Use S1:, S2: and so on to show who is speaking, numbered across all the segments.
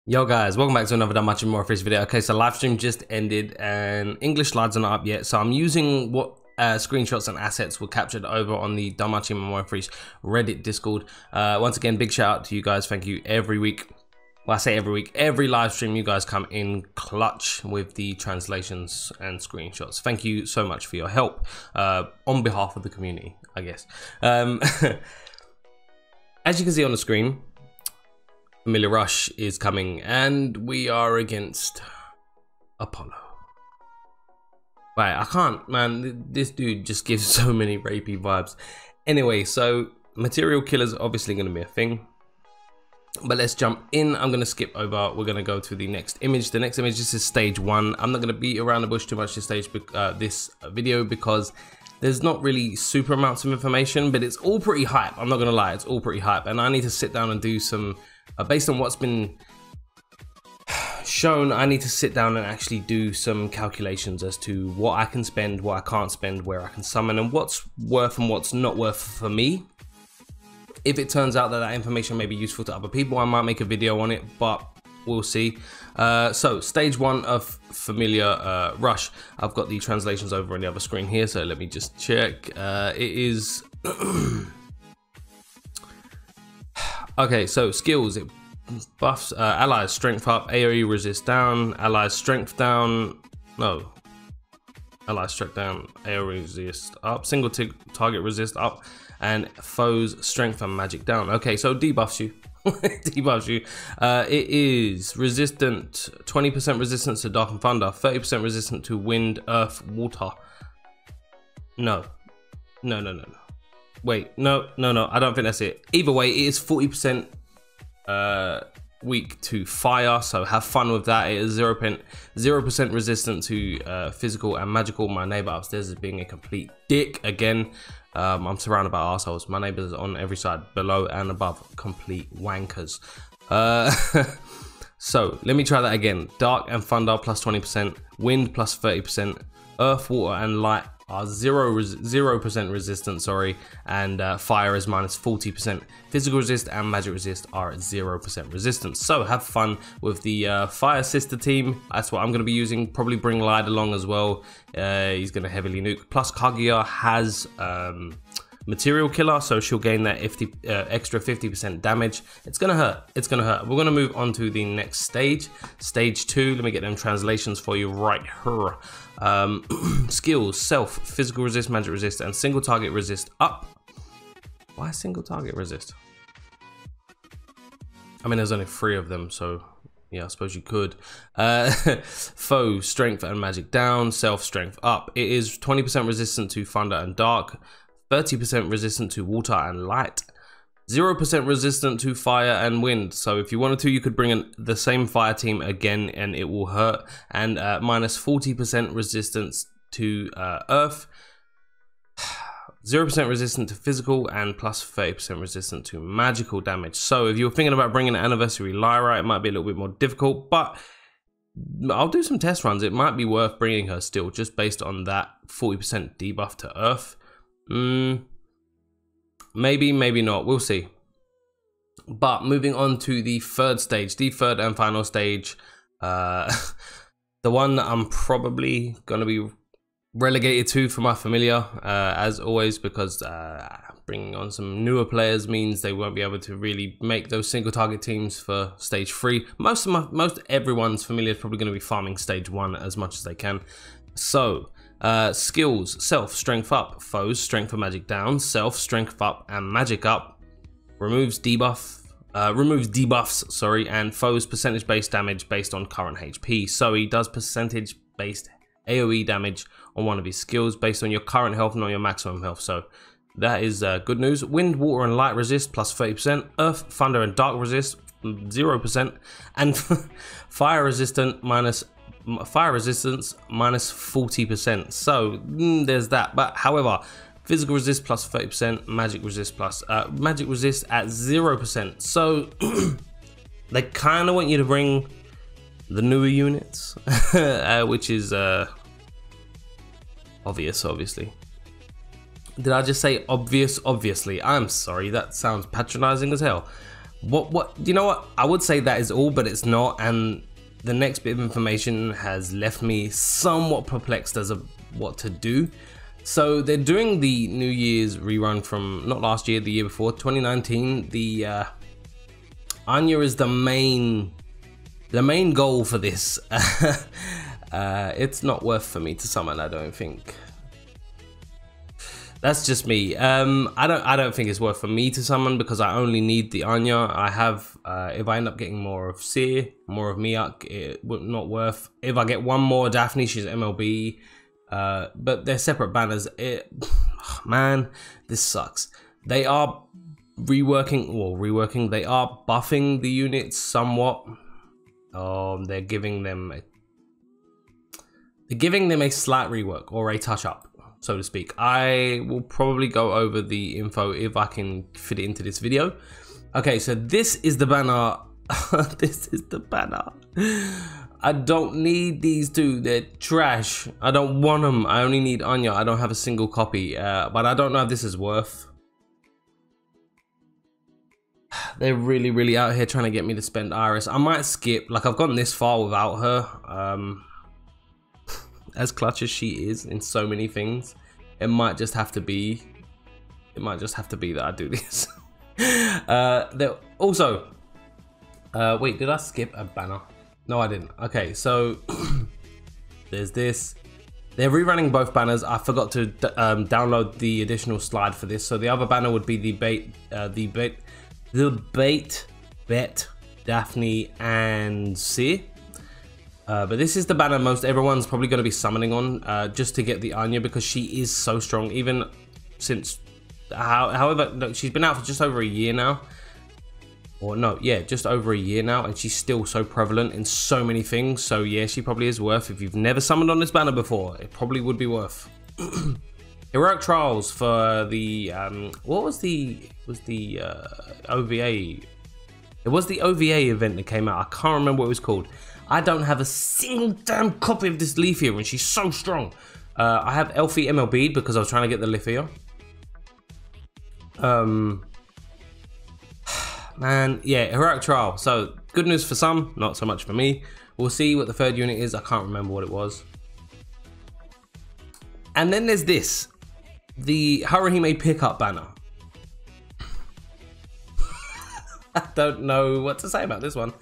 S1: Yo guys, welcome back to another Danmachi Memoria Freese video. Okay, so live stream just ended and English slides are not up yet, so I'm using what screenshots and assets were captured over on the Danmachi Memoria Freese Reddit Discord. Once again, big shout out to you guys. Thank you every week. Well, I say every week, every live stream you guys come in clutch with the translations and screenshots. Thank you so much for your help on behalf of the community, I guess. As you can see on the screen, Familiar Rush is coming and we are against Apollo. Right, I can't, man, this dude just gives so many rapey vibes. Anyway, so material killers are obviously going to be a thing, but let's jump in. I'm going to skip over. We're going to go to the next image. The next image, this is stage 1. I'm not going to beat around the bush too much this video because there's not really super amounts of information, but it's all pretty hype. I'm not going to lie, it's all pretty hype, and I need to sit down and do some based on what's been shown. I need to sit down and actually do some calculations as to what I can spend, what I can't spend, where I can summon, and what's worth and what's not worth for me. If it turns out that that information may be useful to other people, I might make a video on it, but we'll see. So stage 1 of Familiar Rush. I've got the translations over on the other screen here, so let me just check. It is okay, so skills, it buffs allies strength up, AoE resist down, allies strength down, no, allies strength down, AoE resist up, single target resist up, and foes strength and magic down. Okay, so debuffs you. Debuffs you. It is resistant, 20% resistance to dark and thunder, 30% resistant to wind, earth, water. No. Wait, no, I don't think that's it. Either way, it is 40% weak to fire, so have fun with that. It is 0% resistant to physical and magical. My neighbor upstairs is being a complete dick again. I'm surrounded by assholes. My neighbors on every side, below and above, complete wankers. So let me try that again. Dark and thunder plus 20%, wind plus 30%, earth, water, and light are 0% resistant, sorry, and fire is minus 40%. Physical resist and magic resist are at 0% resistance. So have fun with the fire sister team. That's what I'm going to be using. Probably bring Light along as well. He's going to heavily nuke. Plus Kaguya has material killer, so she'll gain that extra 50% damage. It's gonna hurt. It's gonna hurt. We're gonna move on to the next stage, stage 2. Let me get them translations for you right here. Skills: self, physical resist, magic resist, and single target resist up. Why single target resist? I mean, there's only 3 of them, so yeah, I suppose you could. Foe strength and magic down, self strength up. It is 20% resistant to thunder and dark, 30% resistant to water and light, 0% resistant to fire and wind. So if you wanted to, you could bring in the same fire team again and it will hurt. And minus 40% resistance to earth, 0% resistant to physical, and plus 30% resistant to magical damage. So if you're thinking about bringing an Anniversary Lyra, it might be a little bit more difficult, but I'll do some test runs. It might be worth bringing her still, just based on that 40% debuff to earth. Maybe not, we'll see. But moving on to the 3rd stage, the 3rd and final stage, the one that I'm probably gonna be relegated to for my familiar, as always, because bringing on some newer players means they won't be able to really make those single target teams for stage 3. Most everyone's familiar is probably going to be farming stage 1 as much as they can. So skills: self, strength up, foes, strength and magic down, self, strength up and magic up, removes debuffs, sorry, and foes percentage based damage based on current HP. So he does percentage based AoE damage on one of his skills based on your current health, not your maximum health. So that is good news. Wind, water, and light resist plus 30%, earth, thunder, and dark resist 0%, and fire resistance minus 40%. So there's that. But however, physical resist plus 30%, magic resist plus magic resist at 0%. So they kind of want you to bring the newer units, which is obvious, obviously. Did I just say obvious? Obviously, I'm sorry, that sounds patronizing as hell. What you know what? I would say that is all, but it's not, and the next bit of information has left me somewhat perplexed as of what to do. So they're doing the New Year's rerun from not last year, the year before, 2019. The ANYA is the main goal for this. It's not worth for me to summon, I don't think. That's just me. I don't think it's worth for me to summon because I only need the ANYA. I have, if I end up getting more of Seer, more of Miak, it would not worth. If I get one more Daphne, she's MLB. But they're separate banners. Man, this sucks. They are reworking. They are buffing the units somewhat. They're giving them a slight rework or a touch up, so to speak. I will probably go over the info if I can fit it into this video. Okay, so this is the banner. This is the banner. I don't need these two, they're trash. I don't want them. I only need ANYA. I don't have a single copy, but I don't know if this is worth. They're really out here trying to get me to spend Iris. I might skip, like I've gone this far without her. As clutch as she is in so many things, it might just have to be that I do this. Also, wait, did I skip a banner? No, I didn't. Okay, so there's this. They're rerunning both banners. I forgot to download the additional slide for this. So the other banner would be the bait, Bet, Daphne, and Seer. But this is the banner most everyone's probably going to be summoning on, just to get the ANYA, because she is so strong. Even since, however, no, she's been out for just over a year now. Or no, yeah, just over a year now, and she's still so prevalent in so many things. So yeah, she probably is worth. If you've never summoned on this banner before, it probably would be worth. Heroic Trials for the what was the OVA? It was the OVA event that came out. I can't remember what it was called. I don't have a single damn copy of this Leafia, and she's so strong. I have Elfie MLB because I was trying to get the Leafia. Man, yeah, Heroic Trial. So good news for some, not so much for me. We'll see what the third unit is. I can't remember what it was. And then there's this, the Haruhime pickup banner. I don't know what to say about this one.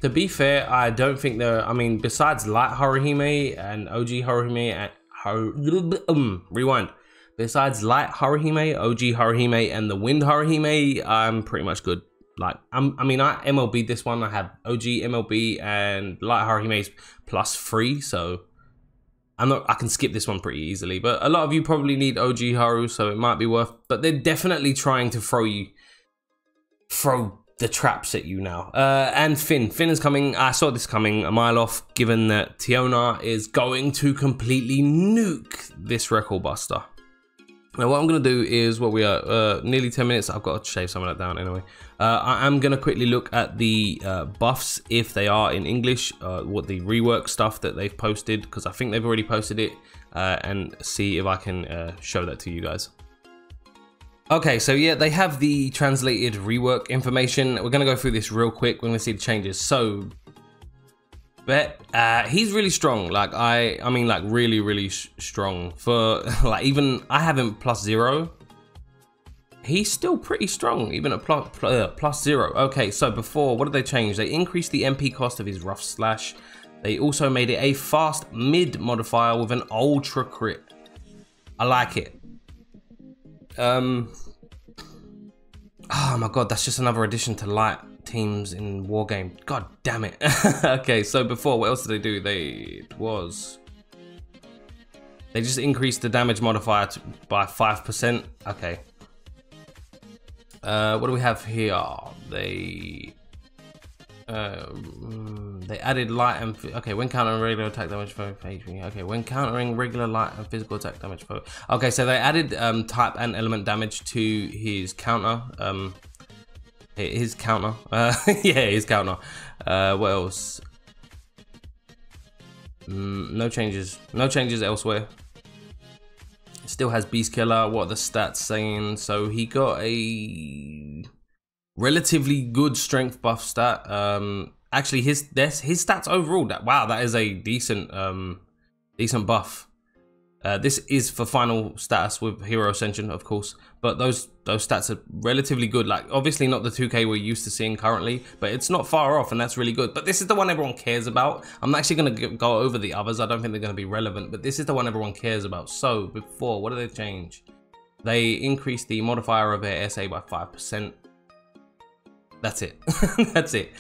S1: To be fair, I don't think there. I mean, besides Light Haruhime and OG Haruhime and rewind. Besides Light Haruhime, OG Haruhime, and the Wind Haruhime, I'm pretty much good. Like, I MLB'd this one. I have OG MLB and Light Haruhime +3, so I can skip this one pretty easily. But a lot of you probably need OG Haru, so it might be worth. But they're definitely trying to throw the traps at you now. And Finn is coming. I saw this coming a mile off, given that Tiona is going to completely nuke this record buster. Now what I'm going to do is, what we are, nearly 10 minutes. I've got to shave some of that down anyway. I am going to quickly look at the buffs, if they are in English, what the rework stuff that they've posted, because I think they've already posted it, and see if I can show that to you guys. Okay, so yeah, they have the translated rework information. We're going to go through this real quick. We're going to see the changes. So, Bet, he's really strong. Like, I mean, like, really strong. For, like, even, I have him +0. He's still pretty strong, even at +0. Okay, so before, what did they change? They increased the MP cost of his Rough Slash. They also made it a fast mid modifier with an ultra crit. I like it. Oh my god, that's just another addition to light teams in Wargame. God damn it. Okay, so before, what else did they do? They just increased the damage modifier by 5%. Okay. What do we have here? They added light and okay, when countering regular attack damage for HP. Okay, when countering regular light and physical attack damage for. Okay, so they added type and element damage to his counter. His counter. Yeah, his counter. What else? No changes. No changes elsewhere. Still has Beast Killer. What are the stats saying? So he got a relatively good strength buff stat. Actually, his stats overall. That is a decent decent buff. This is for final status with Hero Ascension, of course, but those stats are relatively good. Like, obviously not the 2K we're used to seeing currently, but it's not far off, and that's really good. But this is the one everyone cares about. I'm actually going to go over the others. I don't think they're going to be relevant, but this is the one everyone cares about. So, before, what did they change? They increased the modifier of their SA by 5%. That's it. That's it.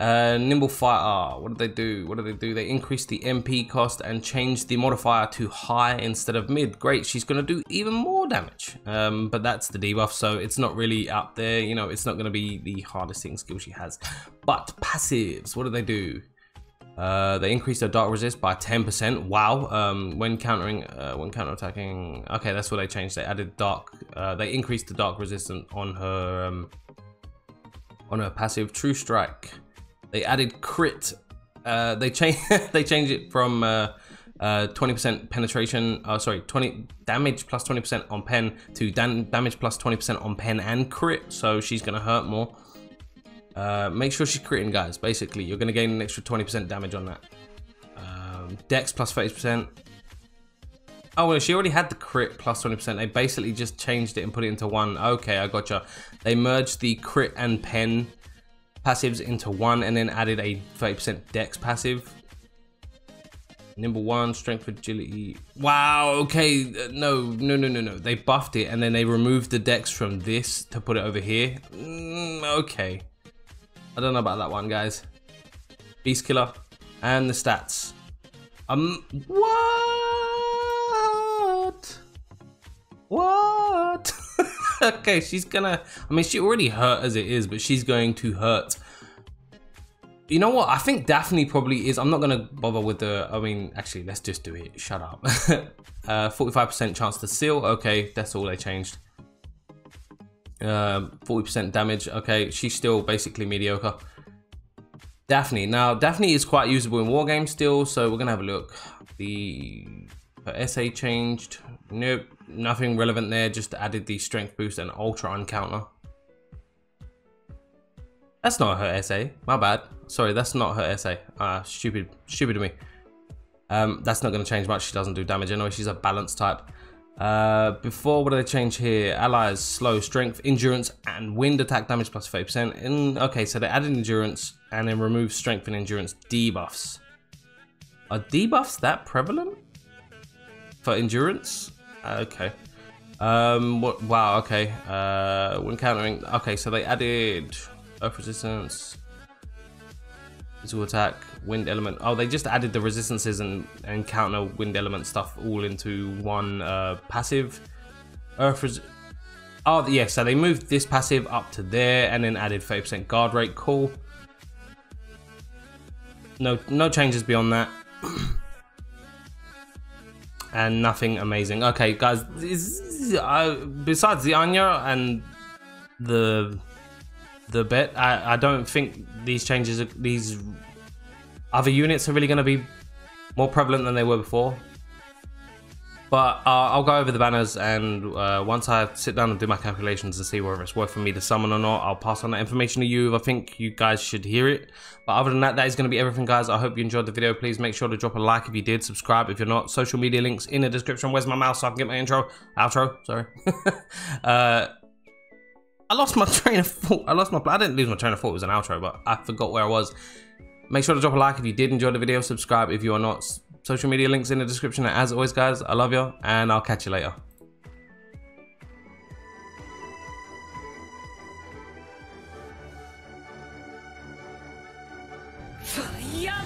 S1: Nimble Fighter, what did they do? They increased the MP cost and changed the modifier to high instead of mid. Great, she's gonna do even more damage. But that's the debuff, so it's not really up there, you know, it's not gonna be the hardest hitting skill she has. But passives, what did they do? They increased her dark resist by 10%. Wow. When counterattacking. Okay, that's what they changed. They added dark. They increased the dark resistance on her passive True Strike. They added crit. They changed it from 20% penetration. 20 damage plus 20% on pen to damage plus 20% on pen and crit. So she's gonna hurt more. Make sure she's critting, guys. Basically, you're gonna gain an extra 20% damage on that. Dex plus 30%. Oh, well, she already had the crit plus 20%. They basically just changed it and put it into one. Okay, I gotcha. They merged the crit and pen passives into one and then added a 30% dex passive. Nimble 1, strength, agility. Wow, okay. No. They buffed it and then they removed the dex from this to put it over here. Okay. I don't know about that one, guys. Beast Killer and the stats. What? Okay, she's gonna, I mean, she already hurt as it is, but she's going to hurt. You know what? I think Daphne probably is. I'm not gonna bother with the, I mean, actually, let's just do it. Shut up. 45% chance to seal. Okay, that's all they changed. 40% damage. Okay, she's still basically mediocre. Daphne. Now, Daphne is quite usable in war games still, so we're gonna have a look. Her SA changed. Nope, nothing relevant there. Just added the strength boost and ultra uncounter. That's not her SA. My bad. Sorry, that's not her SA. Stupid of me. That's not gonna change much. She doesn't do damage anyway. She's a balance type. Before, what did they change here? Allies, slow, strength, endurance, and wind attack damage plus 30%. And okay, so they added endurance and then removed strength and endurance debuffs. Are debuffs that prevalent for endurance? Okay. Wow. Okay. When countering. Okay, so they added earth resistance, physical attack, wind element. Oh, they just added the resistances and counter wind element stuff all into one passive. Oh yeah, so they moved this passive up to there and then added 30% guard rate. Cool. No changes beyond that. And nothing amazing. Okay, guys, besides the ANYA and the bet, I don't think these changes, these other units are really going to be more prevalent than they were before. But I'll go over the banners, and once I sit down and do my calculations and see whether it's worth for me to summon or not, I'll pass on that information to you if I think you guys should hear it. But other than that, that is going to be everything, guys. I hope you enjoyed the video. Please make sure to drop a like if you did, subscribe if you're not. Social media links in the description. Where's my mouse so I can get my outro, sorry. I lost my train of thought. I didn't lose my train of thought. It was an outro, but I forgot where I was. Make sure to drop a like if you did enjoy the video. Subscribe if you are not. Social media links in the description. And as always, guys, I love you, and I'll catch you later.
S2: Fire!